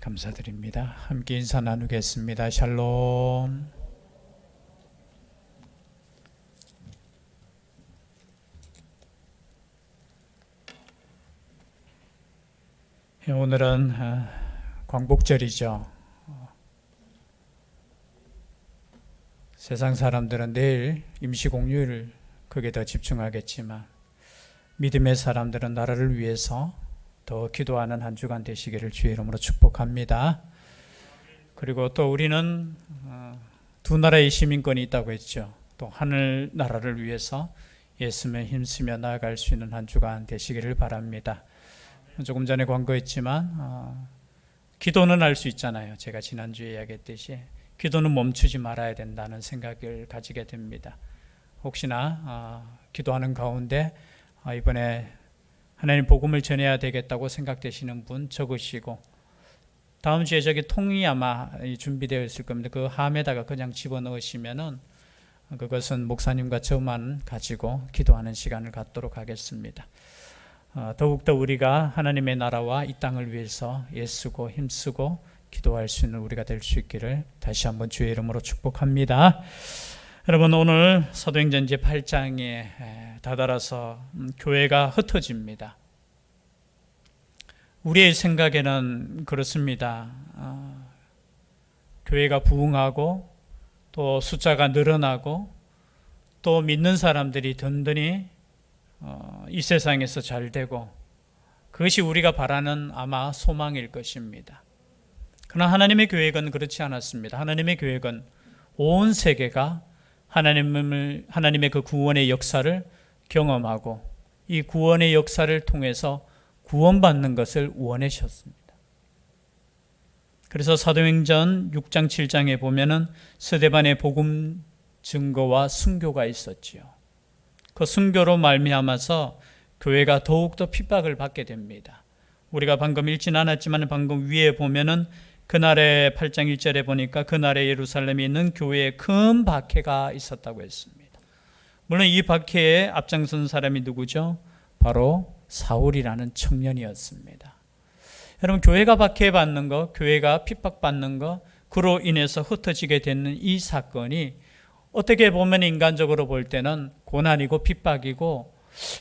감사드립니다. 함께 인사 나누겠습니다. 샬롬. 오늘은 광복절이죠. 세상 사람들은 내일 임시공휴일 거기에 더 집중하겠지만 믿음의 사람들은 나라를 위해서 더 기도하는 한 주간 되시기를 주의 이름으로 축복합니다. 그리고 또 우리는 두 나라의 시민권이 있다고 했죠. 또 하늘 나라를 위해서 예수님에 힘쓰며 나아갈 수 있는 한 주간 되시기를 바랍니다. 조금 전에 광고했지만 기도는 할 수 있잖아요. 제가 지난주에 이야기했듯이 기도는 멈추지 말아야 된다는 생각을 가지게 됩니다. 혹시나 기도하는 가운데 이번에 하나님 복음을 전해야 되겠다고 생각되시는 분 적으시고, 다음 주에 저기 통이 아마 준비되어 있을 겁니다. 그 함에다가 그냥 집어넣으시면은 그것은 목사님과 저만 가지고 기도하는 시간을 갖도록 하겠습니다. 더욱더 우리가 하나님의 나라와 이 땅을 위해서 애쓰고 힘쓰고 기도할 수 있는 우리가 될 수 있기를 다시 한번 주의 이름으로 축복합니다. 여러분, 오늘 사도행전 제8장에 다다라서 교회가 흩어집니다. 우리의 생각에는 그렇습니다. 교회가 부흥하고 또 숫자가 늘어나고 또 믿는 사람들이 든든히 이 세상에서 잘 되고, 그것이 우리가 바라는 아마 소망일 것입니다. 그러나 하나님의 계획은 그렇지 않았습니다. 하나님의 계획은 온 세계가 하나님의 그 구원의 역사를 경험하고 이 구원의 역사를 통해서 구원받는 것을 원하셨습니다. 그래서 사도행전 6장 7장에 보면은 스데반의 복음 증거와 순교가 있었지요. 그 순교로 말미암아서 교회가 더욱더 핍박을 받게 됩니다. 우리가 방금 읽진 않았지만 방금 위에 보면은 그날의 8장 1절에 보니까 그날의 예루살렘에 있는 교회에 큰 박해가 있었다고 했습니다. 물론 이 박해에 앞장선 사람이 누구죠? 바로 사울이라는 청년이었습니다. 여러분, 교회가 박해받는 것, 교회가 핍박받는 것, 그로 인해서 흩어지게 되는 이 사건이 어떻게 보면 인간적으로 볼 때는 고난이고 핍박이고,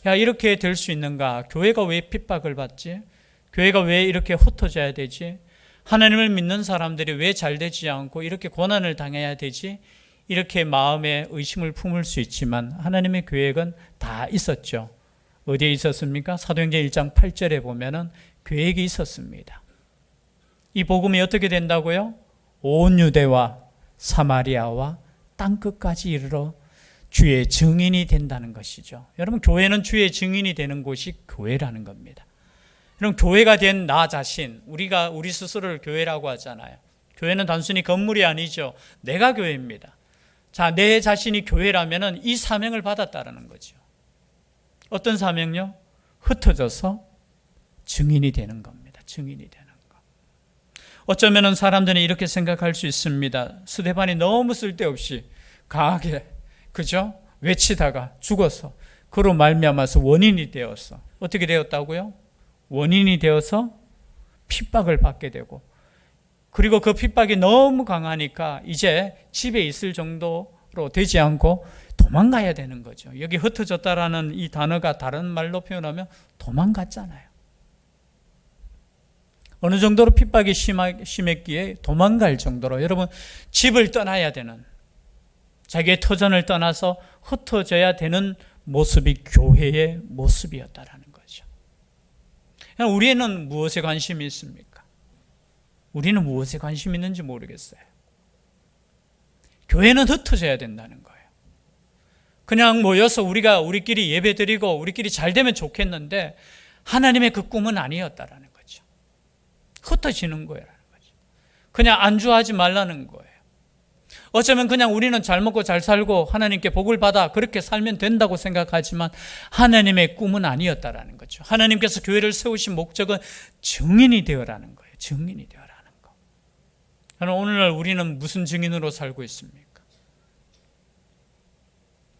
야, 이렇게 될 수 있는가? 교회가 왜 핍박을 받지? 교회가 왜 이렇게 흩어져야 되지? 하나님을 믿는 사람들이 왜 잘 되지 않고 이렇게 고난을 당해야 되지? 이렇게 마음에 의심을 품을 수 있지만 하나님의 계획은 다 있었죠. 어디에 있었습니까? 사도행전 1장 8절에 보면은 계획이 있었습니다. 이 복음이 어떻게 된다고요? 온 유대와 사마리아와 땅끝까지 이르러 주의 증인이 된다는 것이죠. 여러분, 교회는 주의 증인이 되는 곳이 교회라는 겁니다. 여러분, 교회가 된 나 자신, 우리 스스로를 교회라고 하잖아요. 교회는 단순히 건물이 아니죠. 내가 교회입니다. 자, 내 자신이 교회라면은 이 사명을 받았다라는 거죠. 어떤 사명요? 흩어져서 증인이 되는 겁니다. 증인이 되는 거. 어쩌면은 사람들은 이렇게 생각할 수 있습니다. 스데반이 너무 쓸데없이 강하게, 그죠? 외치다가 죽어서 그로 말미암아서 원인이 되어서 어떻게 되었다고요? 원인이 되어서 핍박을 받게 되고, 그리고 그 핍박이 너무 강하니까 이제 집에 있을 정도로 되지 않고 도망가야 되는 거죠. 여기 흩어졌다라는 이 단어가 다른 말로 표현하면 도망갔잖아요. 어느 정도로 핍박이 심했기에 도망갈 정도로, 여러분, 집을 떠나야 되는, 자기의 터전을 떠나서 흩어져야 되는 모습이 교회의 모습이었다라는 거죠. 우리는 무엇에 관심이 있습니까? 우리는 무엇에 관심이 있는지 모르겠어요. 교회는 흩어져야 된다는 거예요. 그냥 모여서 우리끼리 예배드리고 우리끼리 잘 되면 좋겠는데 하나님의 그 꿈은 아니었다라는 거죠. 흩어지는 거라는 거죠. 그냥 안주하지 말라는 거예요. 어쩌면 그냥 우리는 잘 먹고 잘 살고 하나님께 복을 받아 그렇게 살면 된다고 생각하지만 하나님의 꿈은 아니었다라는 거죠. 하나님께서 교회를 세우신 목적은 증인이 되어라는 거예요. 증인이 되어라는 거. 오늘날 우리는 무슨 증인으로 살고 있습니까?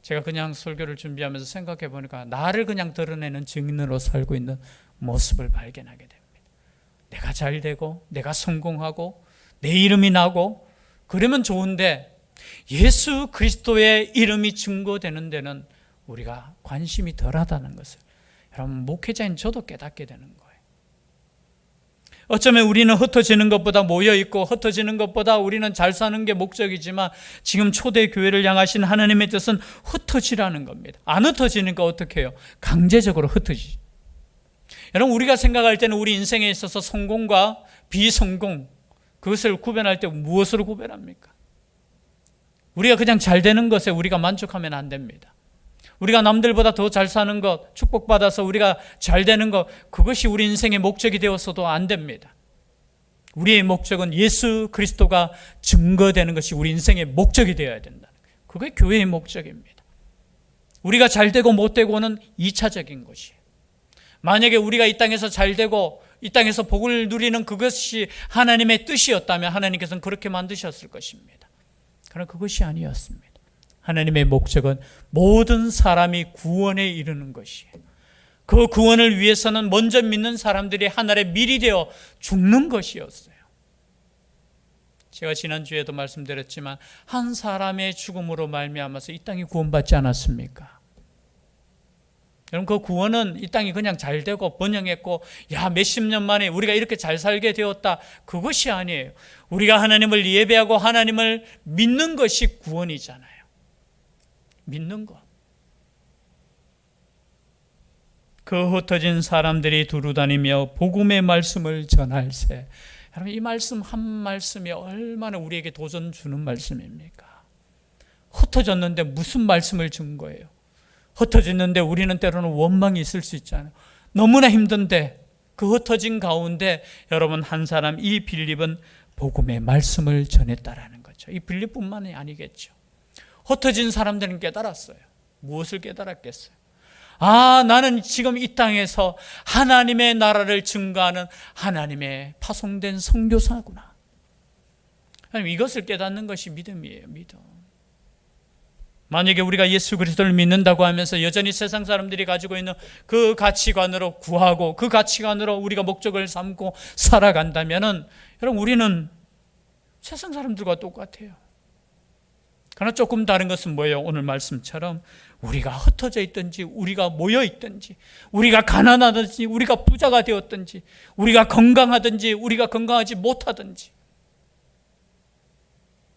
제가 그냥 설교를 준비하면서 생각해 보니까 나를 그냥 드러내는 증인으로 살고 있는 모습을 발견하게 됩니다. 내가 잘 되고 내가 성공하고 내 이름이 나고 그러면 좋은데 예수 그리스도의 이름이 증거되는 데는 우리가 관심이 덜하다는 것을 여러분 목회자인 저도 깨닫게 되는 거예요. 어쩌면 우리는 흩어지는 것보다 모여있고 흩어지는 것보다 우리는 잘 사는 게 목적이지만 지금 초대 교회를 향하신 하나님의 뜻은 흩어지라는 겁니다. 안 흩어지니까 어떻게 해요? 강제적으로 흩어지죠. 여러분 우리가 생각할 때는 우리 인생에 있어서 성공과 비성공 그것을 구별할 때 무엇으로 구별합니까? 우리가 그냥 잘 되는 것에 우리가 만족하면 안 됩니다. 우리가 남들보다 더 잘 사는 것, 축복받아서 우리가 잘 되는 것, 그것이 우리 인생의 목적이 되어서도 안 됩니다. 우리의 목적은 예수 그리스도가 증거되는 것이 우리 인생의 목적이 되어야 된다는 거예요. 그게 교회의 목적입니다. 우리가 잘 되고 못 되고는 2차적인 것이에요. 만약에 우리가 이 땅에서 잘 되고 이 땅에서 복을 누리는 그것이 하나님의 뜻이었다면 하나님께서는 그렇게 만드셨을 것입니다. 그러나 그것이 아니었습니다. 하나님의 목적은 모든 사람이 구원에 이르는 것이에요. 그 구원을 위해서는 먼저 믿는 사람들이 하늘에 미리 되어 죽는 것이었어요. 제가 지난주에도 말씀드렸지만 한 사람의 죽음으로 말미암아서 이 땅이 구원받지 않았습니까? 여러분 그 구원은 이 땅이 그냥 잘 되고 번영했고 몇십 년 만에 우리가 이렇게 잘 살게 되었다 그것이 아니에요. 우리가 하나님을 예배하고 하나님을 믿는 것이 구원이잖아요. 믿는 것. 그 흩어진 사람들이 두루다니며 복음의 말씀을 전할세. 여러분 이 말씀 한 말씀이 얼마나 우리에게 도전 주는 말씀입니까? 흩어졌는데 무슨 말씀을 준 거예요? 흩어졌는데 우리는 때로는 원망이 있을 수 있잖아요. 너무나 힘든데 그 흩어진 가운데 여러분 한 사람 이 빌립은 복음의 말씀을 전했다라는 거죠. 이 빌립뿐만이 아니겠죠. 흩어진 사람들은 깨달았어요. 무엇을 깨달았겠어요? 나는 지금 이 땅에서 하나님의 나라를 증거하는 하나님의 파송된 선교사구나. 이것을 깨닫는 것이 믿음이에요. 믿음. 만약에 우리가 예수 그리스도를 믿는다고 하면서 여전히 세상 사람들이 가지고 있는 그 가치관으로 구하고 그 가치관으로 우리가 목적을 삼고 살아간다면은 여러분 우리는 세상 사람들과 똑같아요. 그러나 조금 다른 것은 뭐예요? 오늘 말씀처럼 우리가 흩어져 있든지 우리가 모여 있든지 우리가 가난하든지 우리가 부자가 되었든지 우리가 건강하든지 우리가 건강하지 못하든지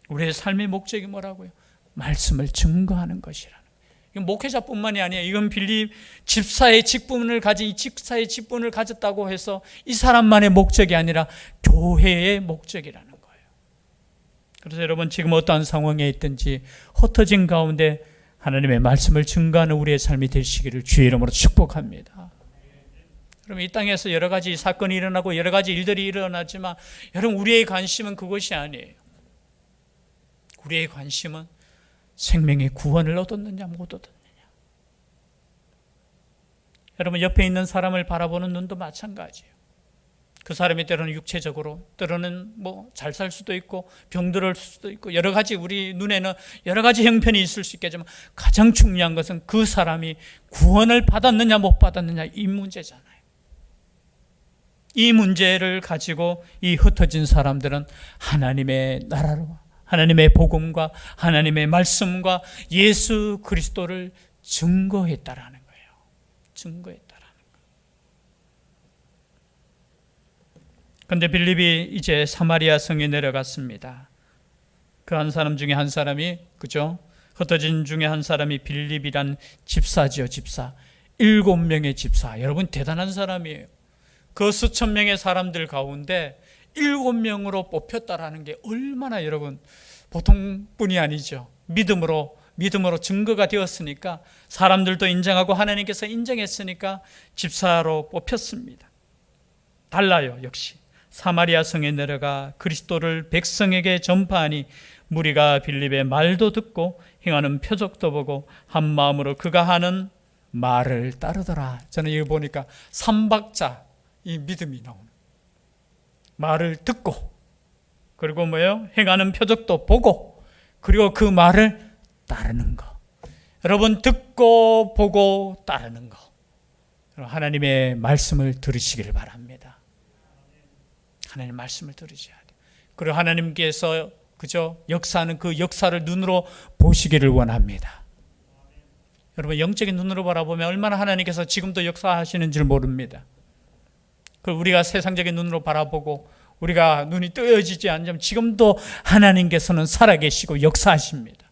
우리의 삶의 목적이 뭐라고요? 말씀을 증거하는 것이라는 거예요. 이건 목회자뿐만이 아니에요. 이건 빌립 집사의 직분을 가진 이 집사의 직분을 가졌다고 해서 이 사람만의 목적이 아니라 교회의 목적이라는 거예요. 그래서 여러분 지금 어떠한 상황에 있든지 흩어진 가운데 하나님의 말씀을 증거하는 우리의 삶이 되시기를 주의 이름으로 축복합니다. 그럼 이 땅에서 여러 가지 사건이 일어나고 여러 가지 일들이 일어나지만 여러분 우리의 관심은 그것이 아니에요. 우리의 관심은 생명의 구원을 얻었느냐 못 얻었느냐. 여러분 옆에 있는 사람을 바라보는 눈도 마찬가지예요. 그 사람이 때로는 육체적으로 때로는 잘 살 수도 있고 병들을 수도 있고 여러 가지 우리 눈에는 여러 가지 형편이 있을 수 있겠지만 가장 중요한 것은 그 사람이 구원을 받았느냐 못 받았느냐 이 문제잖아요. 이 문제를 가지고 이 흩어진 사람들은 하나님의 나라로 하나님의 복음과 하나님의 말씀과 예수 그리스도를 증거했다라는 거예요. 증거했다라는 거예요. 그런데 빌립이 이제 사마리아 성에 내려갔습니다. 그 한 사람 중에 한 사람이 그죠? 흩어진 중에 한 사람이 빌립이란 집사지요, 집사. 7명의 집사. 여러분 대단한 사람이에요. 그 수천 명의 사람들 가운데 7명으로 뽑혔다라는 게 얼마나 여러분 보통 분이 아니죠. 믿음으로 증거가 되었으니까 사람들도 인정하고 하나님께서 인정했으니까 집사로 뽑혔습니다. 달라요. 역시 사마리아 성에 내려가 그리스도를 백성에게 전파하니 무리가 빌립의 말도 듣고 행하는 표적도 보고 한 마음으로 그가 하는 말을 따르더라. 저는 이거 보니까 삼박자 이 믿음이 나오는 말을 듣고 그리고 뭐예요? 행하는 표적도 보고 그리고 그 말을 따르는 거. 여러분 듣고 보고 따르는 거. 하나님의 말씀을 들으시기를 바랍니다. 하나님 말씀을 들으셔야 돼요. 그리고 하나님께서 그죠? 역사하는 그 역사를 눈으로 보시기를 원합니다. 여러분 영적인 눈으로 바라보면 얼마나 하나님께서 지금도 역사하시는 줄 모릅니다. 그걸 우리가 세상적인 눈으로 바라보고 우리가 눈이 뜨여지지 않으면 지금도 하나님께서는 살아계시고 역사하십니다.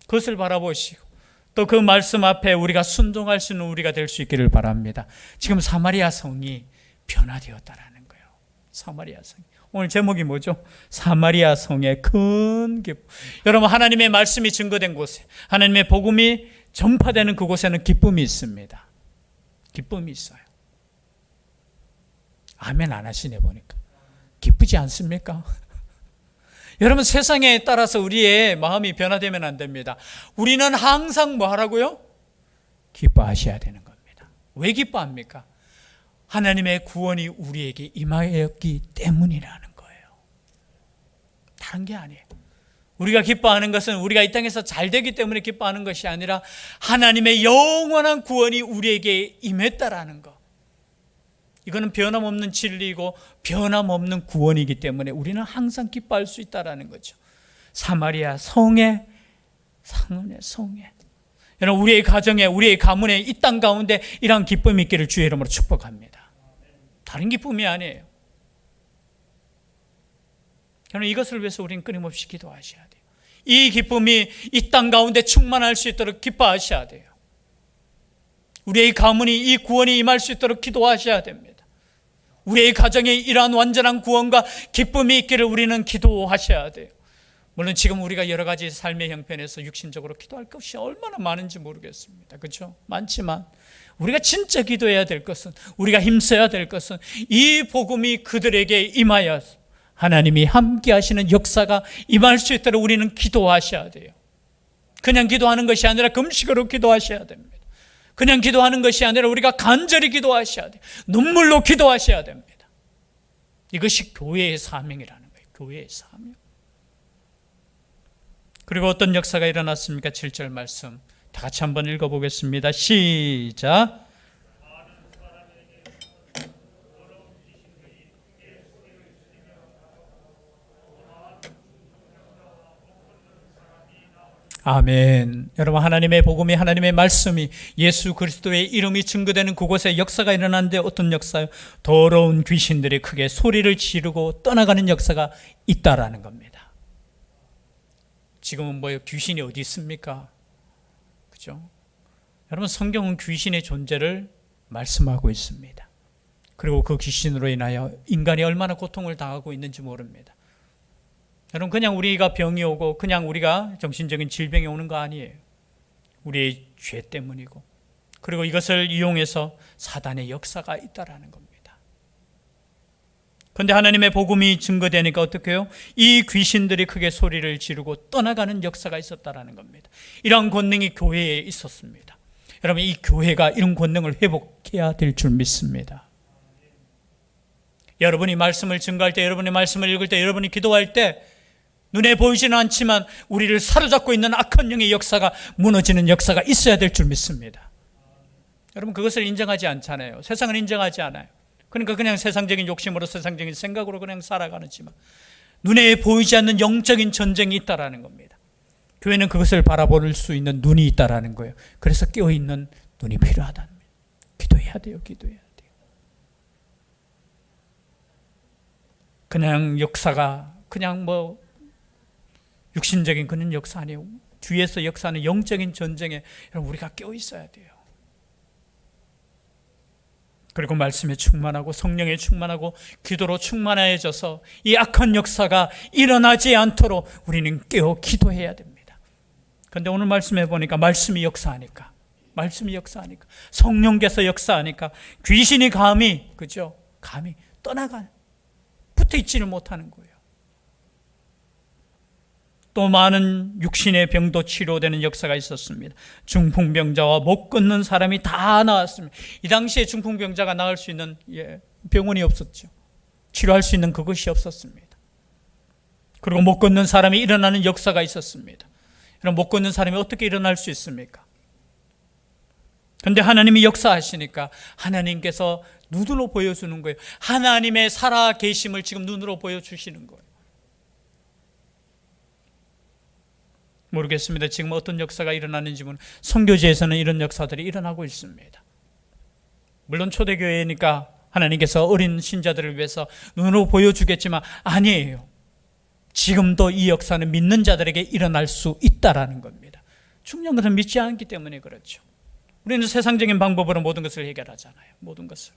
그것을 바라보시고 또 그 말씀 앞에 우리가 순종할 수 있는 우리가 될 수 있기를 바랍니다. 지금 사마리아 성이 변화되었다라는 거예요. 사마리아 성. 오늘 제목이 뭐죠? 사마리아 성의 큰 기쁨. 여러분 하나님의 말씀이 증거된 곳에 하나님의 복음이 전파되는 그곳에는 기쁨이 있습니다. 기쁨이 있어요. 아멘 안 하시네 보니까. 기쁘지 않습니까? 여러분 세상에 따라서 우리의 마음이 변화되면 안 됩니다. 우리는 항상 뭐 하라고요? 기뻐하셔야 되는 겁니다. 왜 기뻐합니까? 하나님의 구원이 우리에게 임하였기 때문이라는 거예요. 다른 게 아니에요. 우리가 기뻐하는 것은 우리가 이 땅에서 잘 되기 때문에 기뻐하는 것이 아니라 하나님의 영원한 구원이 우리에게 임했다라는 거. 이거는 변함없는 진리이고 변함없는 구원이기 때문에 우리는 항상 기뻐할 수 있다는 거죠. 사마리아 성에 여러분 우리의 가정에 우리의 가문에 이 땅 가운데 이러한 기쁨이 있기를 주의 이름으로 축복합니다. 다른 기쁨이 아니에요. 저는 이것을 위해서 우리는 끊임없이 기도하셔야 돼요. 이 기쁨이 이 땅 가운데 충만할 수 있도록 기뻐하셔야 돼요. 우리의 가문이 이 구원이 임할 수 있도록 기도하셔야 됩니다. 우리의 가정에 이러한 완전한 구원과 기쁨이 있기를 우리는 기도하셔야 돼요. 물론 지금 우리가 여러 가지 삶의 형편에서 육신적으로 기도할 것이 얼마나 많은지 모르겠습니다. 그렇죠? 많지만 우리가 진짜 기도해야 될 것은, 우리가 힘써야 될 것은 이 복음이 그들에게 임하여 하나님이 함께 하시는 역사가 임할 수 있도록 우리는 기도하셔야 돼요. 그냥 기도하는 것이 아니라 금식으로 기도하셔야 됩니다. 그냥 기도하는 것이 아니라 우리가 간절히 기도하셔야 돼요. 눈물로 기도하셔야 됩니다. 이것이 교회의 사명이라는 거예요. 교회의 사명. 그리고 어떤 역사가 일어났습니까? 7절 말씀 다 같이 한번 읽어보겠습니다. 시작. 아멘. 여러분 하나님의 복음이 하나님의 말씀이 예수 그리스도의 이름이 증거되는 그곳에 역사가 일어나는데 어떤 역사요? 더러운 귀신들이 크게 소리를 지르고 떠나가는 역사가 있다라는 겁니다. 지금은 귀신이 어디 있습니까? 그죠? 여러분 성경은 귀신의 존재를 말씀하고 있습니다. 그리고 그 귀신으로 인하여 인간이 얼마나 고통을 당하고 있는지 모릅니다. 여러분 그냥 우리가 병이 오고 그냥 우리가 정신적인 질병이 오는 거 아니에요. 우리의 죄 때문이고 그리고 이것을 이용해서 사단의 역사가 있다라는 겁니다. 그런데 하나님의 복음이 증거되니까 어떻게 해요? 이 귀신들이 크게 소리를 지르고 떠나가는 역사가 있었다라는 겁니다. 이런 권능이 교회에 있었습니다. 여러분 이 교회가 이런 권능을 회복해야 될 줄 믿습니다. 여러분이 말씀을 증거할 때, 여러분이 말씀을 읽을 때, 여러분이 기도할 때 눈에 보이지는 않지만 우리를 사로잡고 있는 악한 영의 역사가 무너지는 역사가 있어야 될 줄 믿습니다. 여러분 그것을 인정하지 않잖아요. 세상은 인정하지 않아요. 그러니까 그냥 세상적인 욕심으로 세상적인 생각으로 그냥 살아가지만 눈에 보이지 않는 영적인 전쟁이 있다라는 겁니다. 교회는 그것을 바라볼 수 있는 눈이 있다라는 거예요. 그래서 깨어있는 눈이 필요하다는 거예요. 기도해야 돼요. 기도해야 돼요. 그냥 역사가 그냥 육신적인 그런 역사 아니에요. 뒤에서 역사하는 영적인 전쟁에 여러분 우리가 깨어 있어야 돼요. 그리고 말씀에 충만하고 성령에 충만하고 기도로 충만해져서 이 악한 역사가 일어나지 않도록 우리는 깨어 기도해야 됩니다. 그런데 오늘 말씀해 보니까 말씀이 역사하니까 성령께서 역사하니까 귀신이 감히 떠나가 붙어 있지를 못하는 거예요. 또 많은 육신의 병도 치료되는 역사가 있었습니다. 중풍병자와 못 걷는 사람이 다 나왔습니다. 이 당시에 중풍병자가 나을 수 있는 병원이 없었죠. 치료할 수 있는 그것이 없었습니다. 그리고 못 걷는 사람이 일어나는 역사가 있었습니다. 그럼 못 걷는 사람이 어떻게 일어날 수 있습니까? 그런데 하나님이 역사하시니까 하나님께서 눈으로 보여주는 거예요. 하나님의 살아 계심을 지금 눈으로 보여주시는 거예요. 모르겠습니다. 지금 어떤 역사가 일어나는지는. 선교지에서는 이런 역사들이 일어나고 있습니다. 물론 초대교회니까 하나님께서 어린 신자들을 위해서 눈으로 보여주겠지만 아니에요. 지금도 이 역사는 믿는 자들에게 일어날 수 있다라는 겁니다. 중요한 것은 믿지 않기 때문에 그렇죠. 우리는 세상적인 방법으로 모든 것을 해결하잖아요. 모든 것을.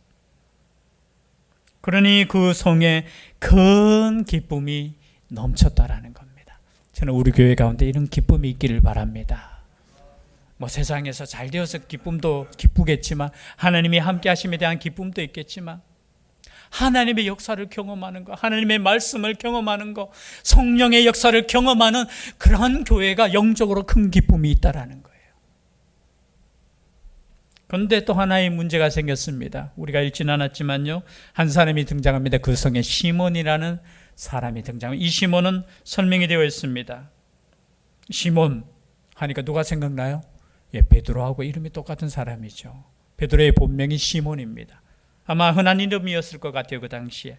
그러니 그 성에 큰 기쁨이 넘쳤다라는 겁니다. 저는 우리 교회 가운데 이런 기쁨이 있기를 바랍니다. 뭐 세상에서 잘 되어서 기쁨도 기쁘겠지만, 하나님이 함께 하심에 대한 기쁨도 있겠지만, 하나님의 역사를 경험하는 거, 하나님의 말씀을 경험하는 거, 성령의 역사를 경험하는 그런 교회가 영적으로 큰 기쁨이 있다라는 거예요. 그런데 또 하나의 문제가 생겼습니다. 우리가 읽진 않았지만요, 한 사람이 등장합니다. 그 성에 시몬이라는 사람이 등장합니다. 이 시몬은 설명이 되어 있습니다. 시몬 하니까 누가 생각나요? 베드로하고 이름이 똑같은 사람이죠. 베드로의 본명이 시몬입니다. 아마 흔한 이름이었을 것 같아요, 그 당시에.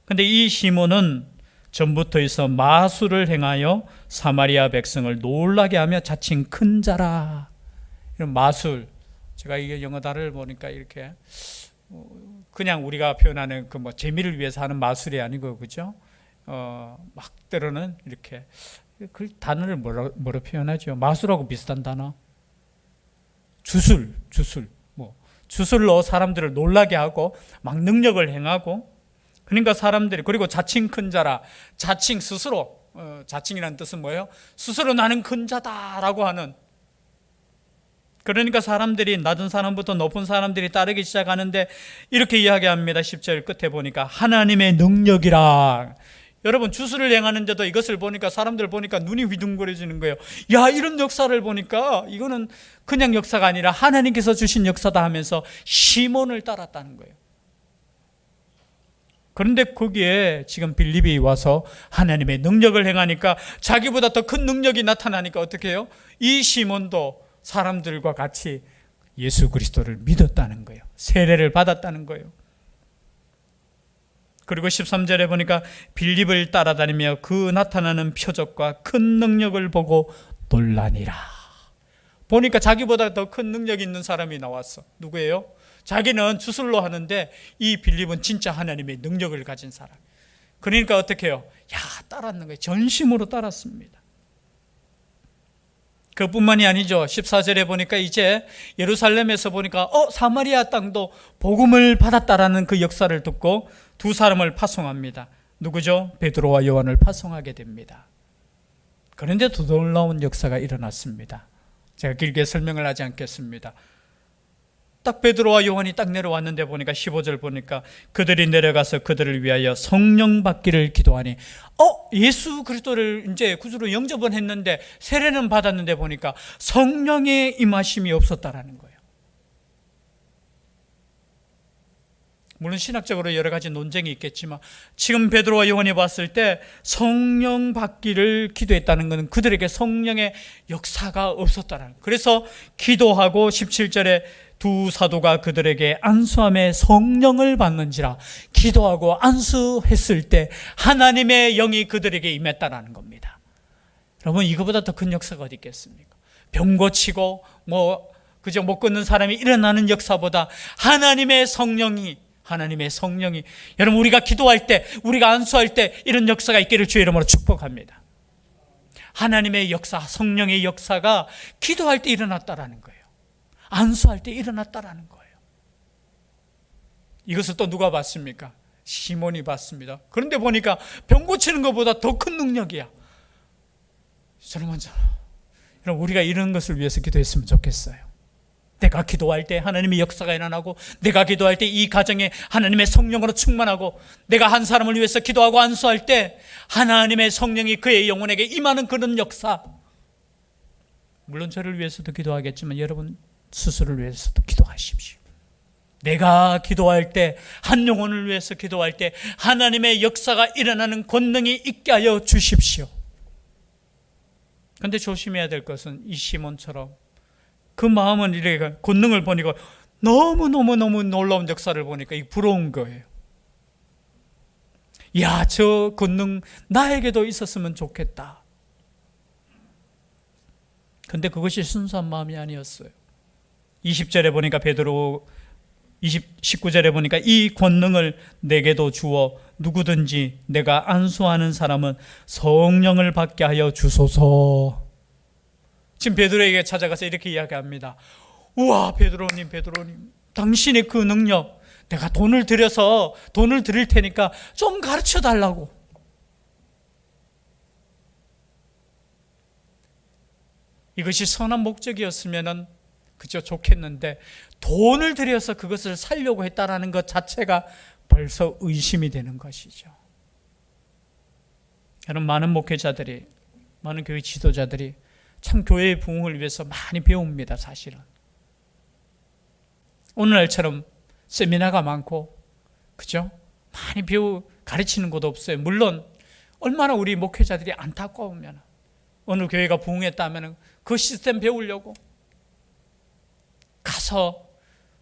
근데 이 시몬은 전부터 있어 마술을 행하여 사마리아 백성을 놀라게 하며 자칭 큰 자라. 이런 마술, 제가 이게 영어다를 보니까 이렇게 그냥 우리가 표현하는 그 뭐 재미를 위해서 하는 마술이 아니고, 그죠? 막 때로는 이렇게 그 단어를 뭐로 표현하죠? 마술하고 비슷한 단어. 주술. 뭐 주술로 사람들을 놀라게 하고 막 능력을 행하고, 그러니까 사람들이, 그리고 자칭 큰 자라. 자칭 스스로, 자칭이라는 뜻은 뭐예요? 스스로 나는 큰 자다라고 하는. 그러니까 사람들이, 낮은 사람부터 높은 사람들이 따르기 시작하는데 이렇게 이야기합니다. 10절 끝에 보니까 하나님의 능력이라. 여러분, 주술을 행하는데도 이것을 보니까, 사람들 보니까 눈이 휘둥그레지는 거예요. 야, 이런 역사를 보니까 이거는 그냥 역사가 아니라 하나님께서 주신 역사다 하면서 시몬을 따랐다는 거예요. 그런데 거기에 지금 빌립이 와서 하나님의 능력을 행하니까, 자기보다 더 큰 능력이 나타나니까 어떻게 해요? 이 시몬도 사람들과 같이 예수 그리스도를 믿었다는 거예요. 세례를 받았다는 거예요. 그리고 13절에 보니까 빌립을 따라다니며 그 나타나는 표적과 큰 능력을 보고 놀라니라. 보니까 자기보다 더 큰 능력이 있는 사람이 나왔어. 누구예요? 자기는 주술로 하는데 이 빌립은 진짜 하나님의 능력을 가진 사람. 그러니까 어떻게 해요? 따랐는 거예요. 전심으로 따랐습니다. 그뿐만이 아니죠. 14절에 보니까 이제 예루살렘에서 보니까 사마리아 땅도 복음을 받았다라는 그 역사를 듣고 두 사람을 파송합니다. 누구죠? 베드로와 요한을 파송하게 됩니다. 그런데 더 놀라운 역사가 일어났습니다. 제가 길게 설명을 하지 않겠습니다. 딱 베드로와 요한이 딱 내려왔는데 보니까 15절 보니까 그들이 내려가서 그들을 위하여 성령 받기를 기도하니, 예수 그리스도를 이제 구주로 영접은 했는데, 세례는 받았는데 보니까 성령의 임하심이 없었다라는 거예요. 물론 신학적으로 여러 가지 논쟁이 있겠지만, 지금 베드로와 요한이 봤을 때 성령 받기를 기도했다는 것은 그들에게 성령의 역사가 없었다는 거예요. 그래서 기도하고 17절에 두 사도가 그들에게 안수함에 성령을 받는지라. 기도하고 안수했을 때 하나님의 영이 그들에게 임했다라는 겁니다. 여러분, 이거보다 더 큰 역사가 어디 있겠습니까? 병 고치고 그저 못 걷는 사람이 일어나는 역사보다 하나님의 성령이, 여러분, 우리가 기도할 때, 우리가 안수할 때 이런 역사가 있기를 주의 이름으로 축복합니다. 하나님의 역사, 성령의 역사가 기도할 때 일어났다라는 거예요. 안수할 때 일어났다라는 거예요. 이것을 또 누가 봤습니까? 시몬이 봤습니다. 그런데 보니까 병 고치는 것보다 더 큰 능력이야. 여러분, 우리가 이런 것을 위해서 기도했으면 좋겠어요. 내가 기도할 때 하나님의 역사가 일어나고, 내가 기도할 때 이 가정에 하나님의 성령으로 충만하고, 내가 한 사람을 위해서 기도하고 안수할 때 하나님의 성령이 그의 영혼에게 임하는 그런 역사. 물론 저를 위해서도 기도하겠지만 여러분 스스로를 위해서도 기도하십시오. 내가 기도할 때, 한 영혼을 위해서 기도할 때 하나님의 역사가 일어나는 권능이 있게 하여 주십시오. 그런데 조심해야 될 것은 이 시몬처럼 그 마음은 이렇게 권능을 보니까 너무너무너무 놀라운 역사를 보니까 이 부러운 거예요. 야, 저 권능 나에게도 있었으면 좋겠다. 근데 그것이 순수한 마음이 아니었어요. 20절에 보니까 베드로 19절에 보니까 이 권능을 내게도 주어 누구든지 내가 안수하는 사람은 성령을 받게 하여 주소서. 지금 베드로에게 찾아가서 이렇게 이야기합니다. 우와, 베드로님, 당신의 그 능력, 내가 돈을 드릴 테니까 좀 가르쳐 달라고. 이것이 선한 목적이었으면 그저 좋겠는데, 돈을 들여서 그것을 살려고 했다라는 것 자체가 벌써 의심이 되는 것이죠. 여러분, 많은 목회자들이, 많은 교회 지도자들이 참 교회의 부흥을 위해서 많이 배웁니다. 사실은 오늘날처럼 세미나가 많고, 그죠? 많이 가르치는 곳 없어요. 물론 얼마나 우리 목회자들이 안타까우면, 어느 교회가 부흥했다면 그 시스템 배우려고 가서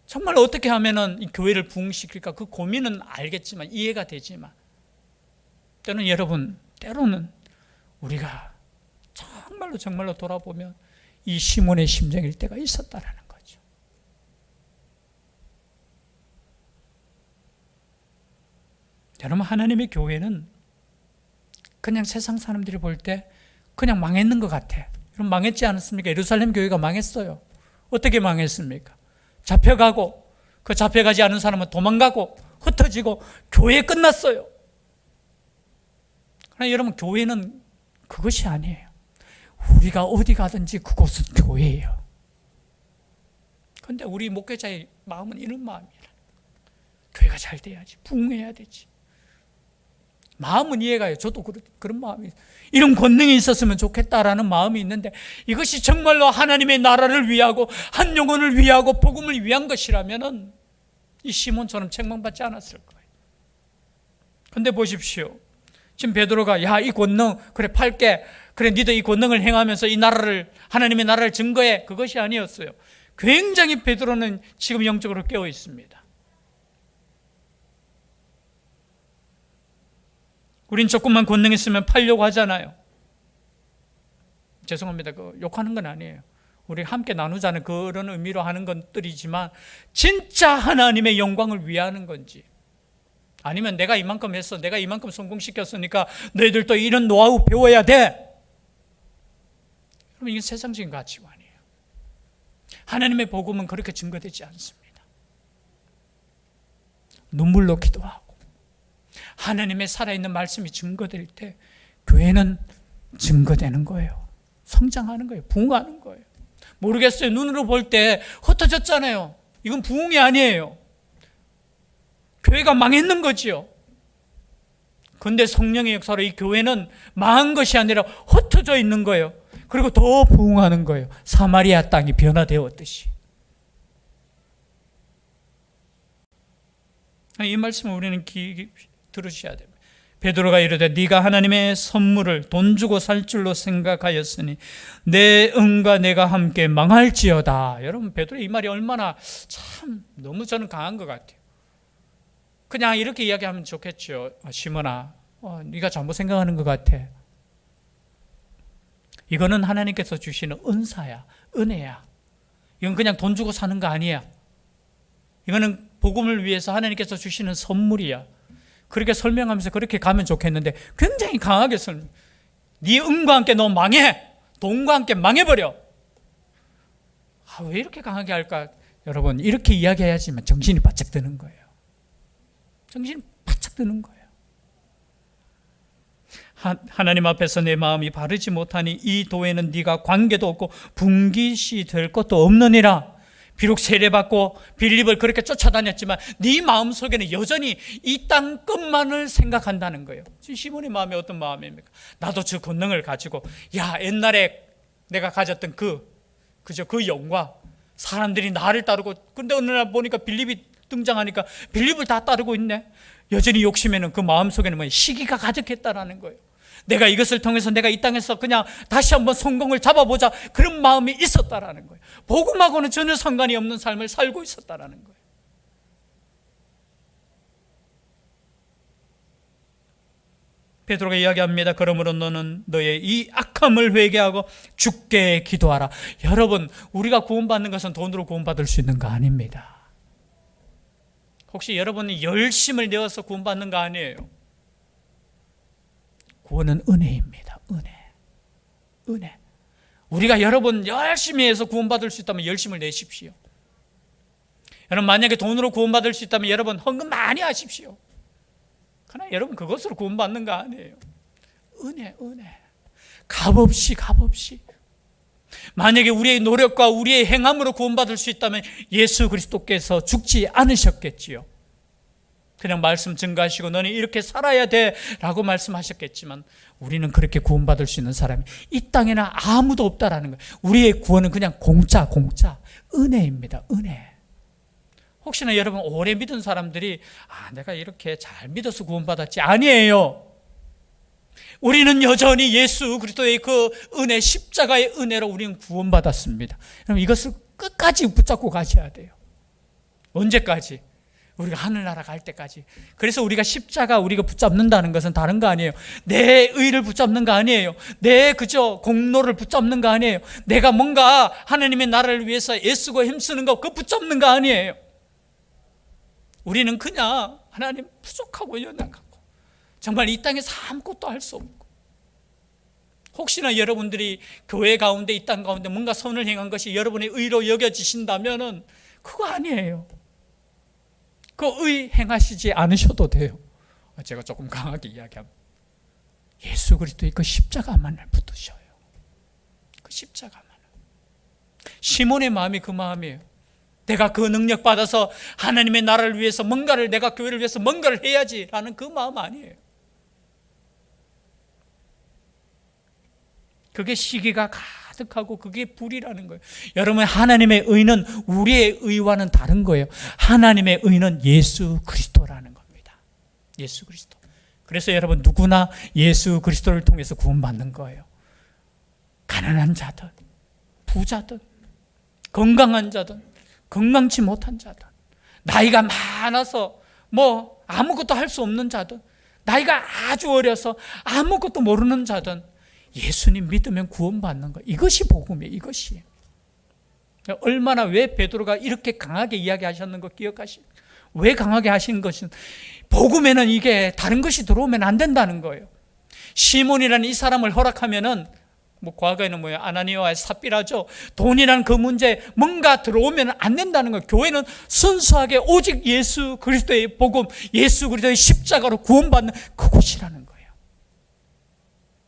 정말 어떻게 하면은 이 교회를 부흥시킬까, 그 고민은 알겠지만, 이해가 되지만, 때로는 우리가 정말로 돌아보면 이 시몬의 심정일 때가 있었다라는 거죠. 여러분, 하나님의 교회는 그냥 세상 사람들이 볼 때 그냥 망했는 것 같아. 여러분, 망했지 않았습니까? 예루살렘 교회가 망했어요. 어떻게 망했습니까? 잡혀가고, 그 잡혀가지 않은 사람은 도망가고 흩어지고 교회 끝났어요. 그러나 여러분, 교회는 그것이 아니에요. 우리가 어디 가든지 그곳은 교회예요. 그런데 우리 목회자의 마음은 이런 마음이에요. 교회가 잘 돼야지, 부흥해야 되지. 마음은 이해가요. 저도 그런 마음이, 이런 권능이 있었으면 좋겠다라는 마음이 있는데, 이것이 정말로 하나님의 나라를 위하고 한 영혼을 위하고 복음을 위한 것이라면은 이 시몬처럼 책망받지 않았을 거예요. 그런데 보십시오. 지금 베드로가, 야, 이 권능 그래 팔게, 그래 니도 이 권능을 행하면서 이 나라를, 하나님의 나라를 증거해, 그것이 아니었어요. 굉장히 베드로는 지금 영적으로 깨어 있습니다. 우린 조금만 권능 있으면 팔려고 하잖아요. 죄송합니다. 욕하는 건 아니에요. 우리 함께 나누자는 그런 의미로 하는 것들이지만, 진짜 하나님의 영광을 위하는 건지, 아니면 내가 이만큼 했어, 내가 이만큼 성공시켰으니까 너희들도 이런 노하우 배워야 돼. 그럼 이게 세상적인 가치관이에요. 하나님의 복음은 그렇게 증거되지 않습니다. 눈물로 기도하고 하나님의 살아있는 말씀이 증거될 때 교회는 증거되는 거예요. 성장하는 거예요. 부흥하는 거예요. 모르겠어요. 눈으로 볼 때 흩어졌잖아요. 이건 부흥이 아니에요. 교회가 망했는 거지요. 그런데 성령의 역사로 이 교회는 망한 것이 아니라 흩어져 있는 거예요. 그리고 더 부흥하는 거예요. 사마리아 땅이 변화되었듯이. 이 말씀을 우리는 들으셔야 됩니다. 베드로가 이르되 네가 하나님의 선물을 돈 주고 살 줄로 생각하였으니 내 은과 내가 함께 망할지어다. 여러분, 베드로의 이 말이 얼마나 참 너무 저는 강한 것 같아요. 그냥 이렇게 이야기하면 좋겠죠. 시몬아, 네가 잘못 생각하는 것 같아. 이거는 하나님께서 주시는 은사야, 은혜야. 이건 그냥 돈 주고 사는 거 아니야. 이거는 복음을 위해서 하나님께서 주시는 선물이야. 그렇게 설명하면서 그렇게 가면 좋겠는데, 굉장히 강하게 설명. 네 은과 함께 너 망해. 돈과 함께 망해버려. 왜 이렇게 강하게 할까? 여러분, 이렇게 이야기해야지만 정신이 바짝 드는 거예요. 정신이 바짝 드는 거예요. 하나님 앞에서 내 마음이 바르지 못하니 이 도에는 네가 관계도 없고 분깃이 될 것도 없느니라. 비록 세례받고 빌립을 그렇게 쫓아다녔지만 네 마음속에는 여전히 이 땅 끝만을 생각한다는 거예요. 지금 시몬의 마음이 어떤 마음입니까? 나도 저 권능을 가지고, 야, 옛날에 내가 가졌던 그 영광, 사람들이 나를 따르고, 근데 어느 날 보니까 빌립이 등장하니까 빌립을 다 따르고 있네. 여전히 욕심에는 그 마음속에는 시기가 가득했다라는 거예요. 내가 이것을 통해서 내가 이 땅에서 그냥 다시 한번 성공을 잡아보자, 그런 마음이 있었다라는 거예요. 복음하고는 전혀 상관이 없는 삶을 살고 있었다라는 거예요. 베드로가 이야기합니다. 그러므로 너는 너의 이 악함을 회개하고 주께 기도하라. 여러분, 우리가 구원받는 것은 돈으로 구원받을 수 있는 거 아닙니다. 혹시 여러분이 열심을 내어서 구원받는 거 아니에요. 구원은 은혜입니다. 은혜. 우리가 여러분 열심히 해서 구원받을 수 있다면 열심을 내십시오. 여러분, 만약에 돈으로 구원받을 수 있다면 여러분 헌금 많이 하십시오. 그러나 여러분, 그것으로 구원받는 거 아니에요. 은혜. 값없이. 만약에 우리의 노력과 우리의 행함으로 구원받을 수 있다면 예수 그리스도께서 죽지 않으셨겠지요. 그냥 말씀 증거하시고 너는 이렇게 살아야 돼 라고 말씀하셨겠지만, 우리는 그렇게 구원받을 수 있는 사람이 이 땅에는 아무도 없다라는 거예요. 우리의 구원은 그냥 공짜. 은혜입니다. 은혜. 혹시나 여러분 오래 믿은 사람들이 내가 이렇게 잘 믿어서 구원받았지, 아니에요. 우리는 여전히 예수 그리스도의 그 은혜, 십자가의 은혜로 우리는 구원받았습니다. 그럼 이것을 끝까지 붙잡고 가셔야 돼요. 언제까지? 우리가 하늘나라 갈 때까지. 그래서 우리가 십자가 우리가 붙잡는다는 것은 다른 거 아니에요. 내 의를 붙잡는 거 아니에요. 내 그저 공로를 붙잡는 거 아니에요. 내가 뭔가 하나님의 나라를 위해서 애쓰고 힘쓰는 거, 그거 붙잡는 거 아니에요. 우리는 그냥 하나님 부족하고 연약하고 정말 이 땅에서 아무것도 할 수 없고, 혹시나 여러분들이 교회 가운데 이 땅 가운데 뭔가 선을 행한 것이 여러분의 의로 여겨지신다면은 그거 아니에요. 그 의 행하시지 않으셔도 돼요. 제가 조금 강하게 이야기합니다. 예수 그리스도의 그 십자가만을 붙드셔요. 그 십자가만을. 시몬의 마음이 그 마음이에요. 내가 그 능력 받아서 하나님의 나라를 위해서 뭔가를, 내가 교회를 위해서 뭔가를 해야지라는 그 마음 아니에요. 그게 시기가 가득하고 그게 불이라는 거예요. 여러분, 하나님의 의는 우리의 의와는 다른 거예요. 하나님의 의는 예수 그리스도라는 겁니다. 예수 그리스도. 그래서 여러분, 누구나 예수 그리스도를 통해서 구원받는 거예요. 가난한 자든 부자든 건강한 자든 건강치 못한 자든, 나이가 많아서 뭐 아무것도 할 수 없는 자든, 나이가 아주 어려서 아무것도 모르는 자든 예수님 믿으면 구원받는 거. 이것이 복음이에요. 이것이. 얼마나, 왜 베드로가 이렇게 강하게 이야기하셨는 거 기억하시죠? 왜 강하게 하신 것은, 복음에는 이게 다른 것이 들어오면 안 된다는 거예요. 시몬이라는 이 사람을 허락하면은, 뭐 과거에는 뭐예요? 아나니아와 삽비라죠. 돈이라는 그 문제 뭔가 들어오면 안 된다는 거예요. 교회는 순수하게 오직 예수 그리스도의 복음, 예수 그리스도의 십자가로 구원받는 그곳이라는 거예요.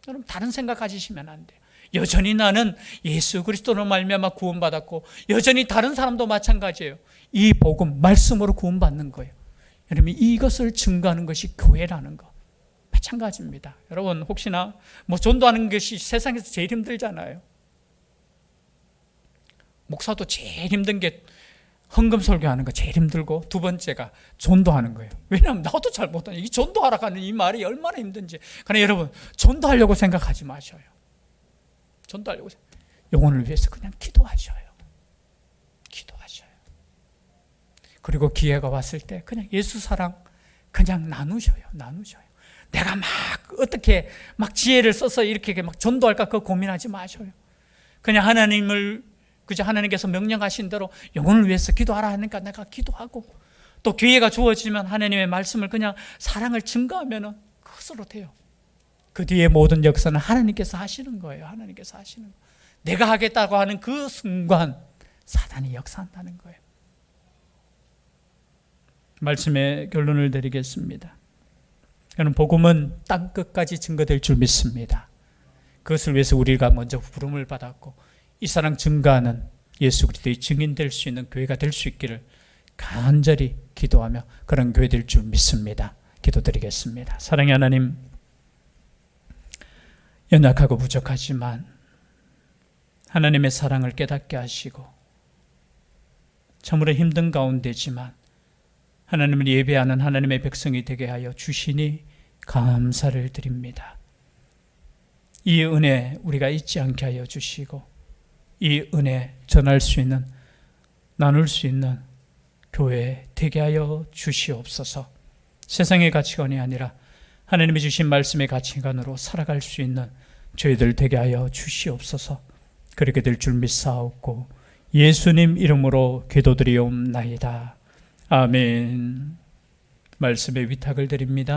여러분, 다른 생각 가지시면 안 돼요. 여전히 나는 예수 그리스도로 말미암아 구원받았고, 여전히 다른 사람도 마찬가지예요. 이 복음, 말씀으로 구원받는 거예요. 여러분, 이것을 증거하는 것이 교회라는 거 마찬가지입니다. 여러분, 혹시나 뭐 전도하는 것이 세상에서 제일 힘들잖아요. 목사도 제일 힘든 게 헌금 설교하는 거 제일 힘들고, 두 번째가 전도하는 거예요. 왜냐하면 나도 잘 못하니, 이 전도하러 가는 이 말이 얼마나 힘든지. 그러나 여러분, 전도하려고 생각하지 마셔요. 전도하려고, 영혼을 위해서 그냥 기도하셔요. 그리고 기회가 왔을 때 그냥 예수 사랑 그냥 나누셔요. 내가 막 어떻게 막 지혜를 써서 이렇게 막 전도할까 그거 고민하지 마셔요. 그냥 하나님께서 명령하신 대로 영혼을 위해서 기도하라 하니까 내가 기도하고, 또 기회가 주어지면 하나님의 말씀을 그냥 사랑을 증거하면 그것으로 돼요. 그 뒤에 모든 역사는 하나님께서 하시는 거예요. 하나님께서 하시는 거. 내가 하겠다고 하는 그 순간 사단이 역사한다는 거예요. 말씀의 결론을 드리겠습니다. 저는 복음은 땅 끝까지 증거될 줄 믿습니다. 그것을 위해서 우리가 먼저 부름을 받았고, 이 사랑 증거하는 예수 그리스도의 증인될 수 있는 교회가 될 수 있기를 간절히 기도하며 그런 교회 될 줄 믿습니다. 기도드리겠습니다. 사랑의 하나님, 연약하고 부족하지만 하나님의 사랑을 깨닫게 하시고, 참으로 힘든 가운데지만 하나님을 예배하는 하나님의 백성이 되게 하여 주시니 감사를 드립니다. 이 은혜 우리가 잊지 않게 하여 주시고 이 은혜 전할 수 있는, 나눌 수 있는 교회 되게 하여 주시옵소서. 세상의 가치관이 아니라 하나님이 주신 말씀의 가치관으로 살아갈 수 있는 저희들 되게 하여 주시옵소서. 그렇게 될 줄 믿사옵고 예수님 이름으로 기도드리옵나이다. 아멘. 말씀에 위탁을 드립니다.